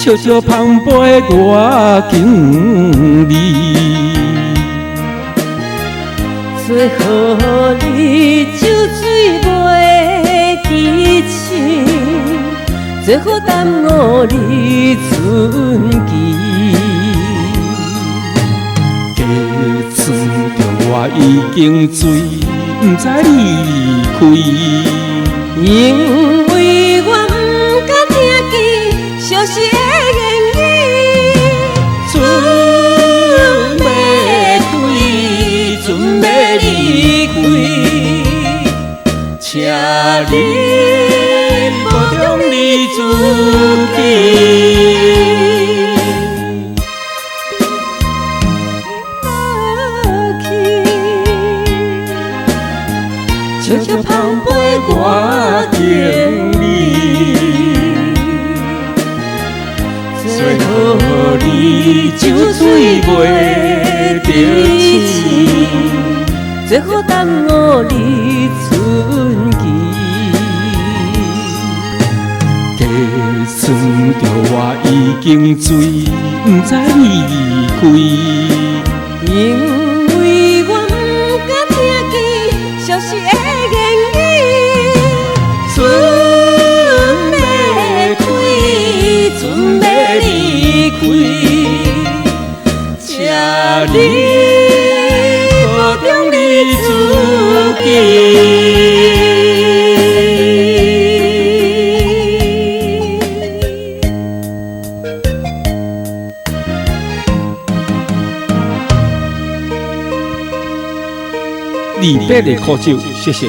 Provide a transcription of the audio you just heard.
笑着澎湃我经历。最好你酒醉袂记醒，最好耽误你存期。加床着我已经醉，不知你离开，因为我不敢听见相思的言语。船要开，船要离开，请你保重你自己。笑着澎湃我经历，最好你酒醉袂记醒，最好耽误你存期。加床着我已经醉，不知你离开，因为我不敢听见相思的言语。船要开，船要离开，请你保重你自己。离别的苦酒，谢谢。